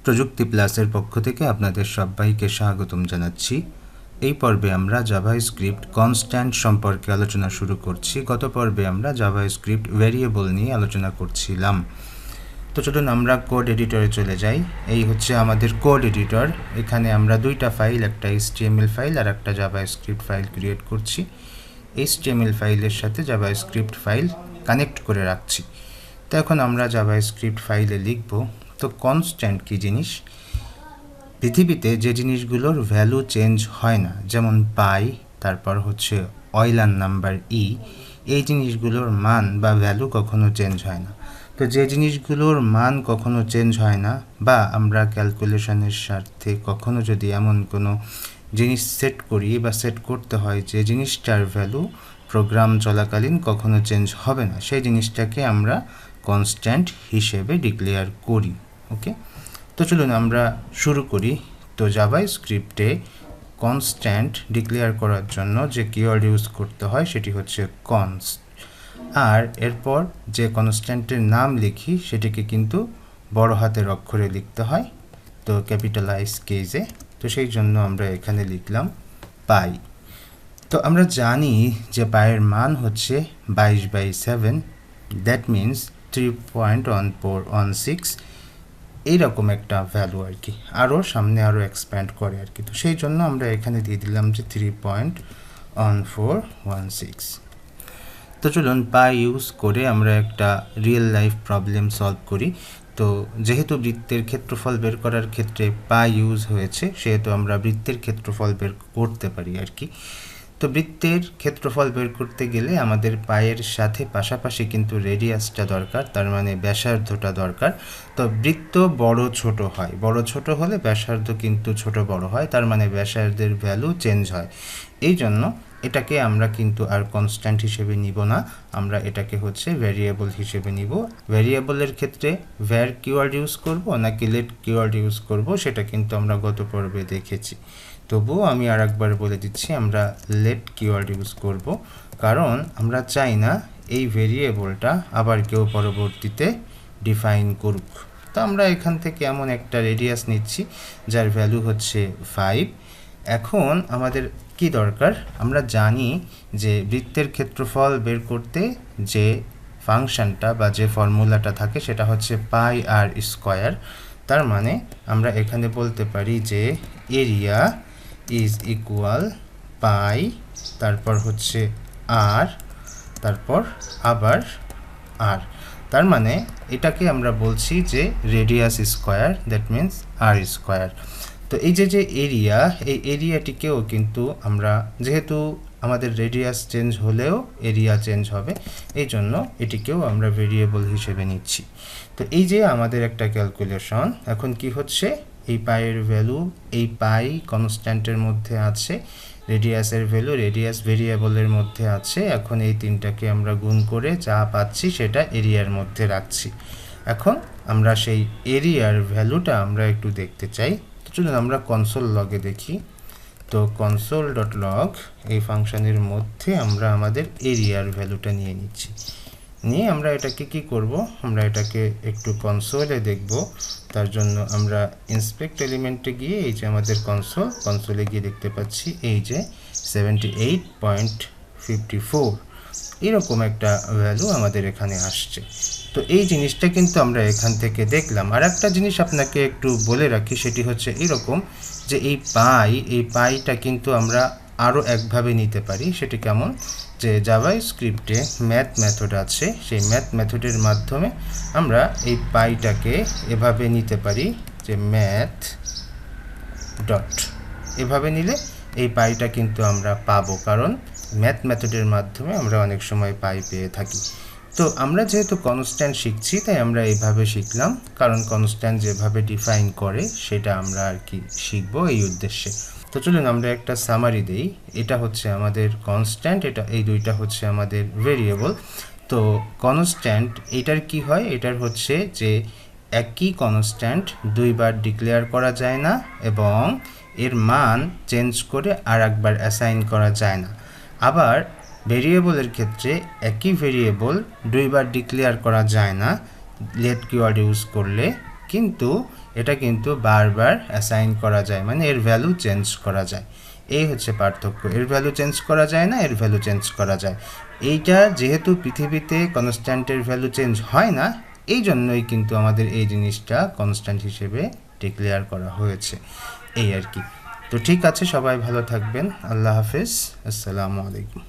প্রযুক্তি প্লাসের পক্ষ থেকে আপনাদের সবাইকে স্বাগতম জানাচ্ছি। এই পর্বে আমরা জাভাস্ক্রিপ্ট কনস্ট্যান্ট সম্পর্কে আলোচনা শুরু করছি। গত পর্বে আমরা জাভাস্ক্রিপ্ট ভেরিয়েবল নিয়ে আলোচনা করছিলাম। তো চলুন আমরা কোড এডিটরে চলে যাই। এই হচ্ছে আমাদের কোড এডিটর। এখানে আমরা দুইটা ফাইল, একটা HTML ফাইল আর একটা জাভাস্ক্রিপ্ট ফাইল ক্রিয়েট করছি। HTML ফাইলের সাথে জাভাস্ক্রিপ্ট ফাইল কানেক্ট করে রাখছি। তো এখন আমরা জাভাস্ক্রিপ্ট ফাইলে লিখব। তো কনস্ট্যান্ট কী জিনিস? পৃথিবীতে যে জিনিসগুলোর ভ্যালু চেঞ্জ হয় না, যেমন পাই, তারপর হচ্ছে অয়লার নাম্বার এই জিনিসগুলোর মান বা ভ্যালু কখনো চেঞ্জ হয় না। তো যে জিনিসগুলোর মান কখনো চেঞ্জ হয় না, বা আমরা ক্যালকুলেশনের স্বার্থে কখনো যদি এমন কোনো জিনিস সেট করি বা সেট করতে হয় যে জিনিসটার ভ্যালু প্রোগ্রাম চলাকালীন কখনো চেঞ্জ হবে না, সেই জিনিসটাকে আমরা কনস্ট্যান্ট হিসেবে ডিক্লেয়ার করি। ওকে, তো চলুন আমরা শুরু করি। তো জাভাস্ক্রিপ্টে কনস্ট্যান্ট ডিক্লেয়ার করার জন্য যে কিওয়ার্ড ইউজ করতে হয় সেটি হচ্ছে কনস্ট, আর এরপর যে কনস্ট্যান্টের নাম লিখি সেটিকে কিন্তু বড় হাতের অক্ষরে লিখতে হয়, তো ক্যাপিটালাইজ কেজে। তো সেই জন্য আমরা এখানে লিখলাম পাই। তো আমরা জানি যে পায়ের মান হচ্ছে 22/7, দ্যাট মিনস 3.1416, এইরকম একটা ভ্যালু আর কি, আরও সামনে আরও এক্সপ্যান্ড করে আর কি। তো সেই জন্য আমরা এখানে দিয়ে দিলাম যে 3.1416। তো চলুন পাই ইউজ করে আমরা একটা রিয়েল লাইফ প্রবলেম সলভ করি। তো যেহেতু বৃত্তের ক্ষেত্রফল বের করার ক্ষেত্রে পাই ইউজ হয়েছে, সেহেতু আমরা বৃত্তের ক্ষেত্রফল বের করতে পারি আর কি। তো বৃত্তের ক্ষেত্রফল বের করতে গেলে আমাদের পায়ের সাথে পাশাপাশি কিন্তু রেডিয়াসটা দরকার, তার মানে ব্যাসার্ধটা দরকার। তো বৃত্ত বড় ছোট হয়, বড় ছোট হলে ব্যাসার্ধ কিন্তু ছোট বড় হয়, তার মানে ব্যাসার্ধের ভ্যালু চেঞ্জ হয়। এই জন্য এটাকে আমরা কিন্তু আর কনস্ট্যান্ট হিসেবে নিব না, আমরা এটাকে হচ্ছে ভ্যারিয়েবল হিসেবে নিব। ভ্যারিয়েবলের ক্ষেত্রে ভ্যার কিওয়ার্ড ইউজ করব নাকি লেট কিওয়ার্ড ইউজ করব সেটা কিন্তু আমরা গত পর্বে দেখেছি। তবুও আমি আর একবার বলে দিচ্ছি, আমরা লেট কিওয়ার্ড ইউজ করব, কারণ আমরা চাই না এই ভেরিয়েবলটা আবার কেউ পরবর্তীতে ডিফাইন করুক। তো আমরা এখান থেকে এমন একটা রেডিয়াস নিচ্ছি যার ভ্যালু হচ্ছে 5। এখন আমাদের কি দরকার? আমরা জানি যে বৃত্তের ক্ষেত্রফল বের করতে যে ফাংশনটা বা যে ফর্মুলাটা থাকে সেটা হচ্ছে পাই আর স্কয়ার। তার মানে আমরা এখানে বলতে পারি যে এরিয়া ইজ ইকুয়াল পাই, তারপর হচ্ছে আর, তারপর আবার আর। তার মানে এটাকে আমরা বলছি যে radius square, that means r square. তো এই যে এরিয়া, এই এরিয়াটিকেও কিন্তু আমরা, যেহেতু আমাদের রেডিয়াস চেঞ্জ হলেও এরিয়া চেঞ্জ হবে, এই জন্য এটিকেও আমরা ভেরিয়েবল হিসেবে নিচ্ছি। তো এই যে আমাদের একটা ক্যালকুলেশন, এখন কি হচ্ছে, এই পাইয়ের ভ্যালু, এই পাই কনস্ট্যান্টের মধ্যে আছে, রেডিয়াসের ভ্যালু রেডিয়াস ভেরিয়েবলের মধ্যে আছে। এখন এই তিনটাকে আমরা গুণ করে যা পাচ্ছি সেটা এরিয়ার মধ্যে রাখছি। এখন আমরা সেই এরিয়ার ভ্যালুটা আমরা একটু দেখতে চাই। চলুন আমরা কনসোল লগে দেখি। তো console.log এই ফাংশনের মধ্যে আমরা আমাদের এরিয়ার ভ্যালুটা নিয়ে নিচ্ছি। নিয়ে আমরা এটাকে কি করব, আমরা এটাকে একটু কনসোলে দেখব। তার জন্য আমরা ইন্সপেক্ট এলিমেন্টে গিয়ে এই যে আমাদের কনসোলে গিয়ে দেখতে পাচ্ছি এই যে 78.54 এরকম একটা ভ্যালু আমাদের এখানে আসছে। তো এই জিনিসটা কিন্তু আমরা এখান থেকে দেখলাম। আর একটা জিনিস আপনাকে একটু বলে রাখি, সেটি হচ্ছে এরকম যে এই পাইটা কিন্তু আমরা আরও একভাবে নিতে পারি। সেটি কেমন, যে জাভাস্ক্রিপ্টে ম্যাথ মেথড আছে, সেই ম্যাথ মেথডের মাধ্যমে আমরা এই পাইটাকে এভাবে নিতে পারি যে ম্যাথ ডট, এভাবে নিলে এই পাইটা কিন্তু আমরা পাবো, কারণ ম্যাথ মেথডের মাধ্যমে আমরা অনেক সময় পাই পেয়ে থাকি। তো আমরা যেহেতু কনস্ট্যান্ট শিখছি তাই আমরা এইভাবে শিখলাম, কারণ কনস্ট্যান্ট যেভাবে ডিফাইন করে সেটা আমরা আর কি শিখবো এই উদ্দেশ্যে। তো চলুন আমরা একটা সামারি দেই। এটা হচ্ছে আমাদের কনস্ট্যান্ট, এটা এই দুইটা হচ্ছে আমাদের ভেরিয়েবল। তো কনস্ট্যান্ট এটার কি হয়, এটার হচ্ছে যে একই কনস্ট্যান্ট দুইবার ডিক্লেয়ার করা যায় না এবং এর মান চেঞ্জ করে আর একবার অ্যাসাইন করা যায় না। আবার ভেরিয়েবলের ক্ষেত্রে একই ভেরিয়েবল দুইবার ডিক্লেয়ার করা যায় না লেট কিওয়ার্ড ইউজ করলে, কিন্তু এটা কিন্তু বারবার অ্যাসাইন করা যায়, মানে এর ভ্যালু চেঞ্জ করা যায়। এই হচ্ছে পার্থক্য, এর ভ্যালু চেঞ্জ করা যায় না, এর ভ্যালু চেঞ্জ করা যায়। এইটা যেহেতু পৃথিবীতে কনস্ট্যান্টের ভ্যালু চেঞ্জ হয় না, এই জন্যই কিন্তু আমাদের এই জিনিসটা কনস্ট্যান্ট হিসেবে ডিক্লেয়ার করা হয়েছে, এই আর কি। তো ঠিক আছে, সবাই ভালো থাকবেন, আল্লাহ হাফেজ, আসসালামু আলাইকুম।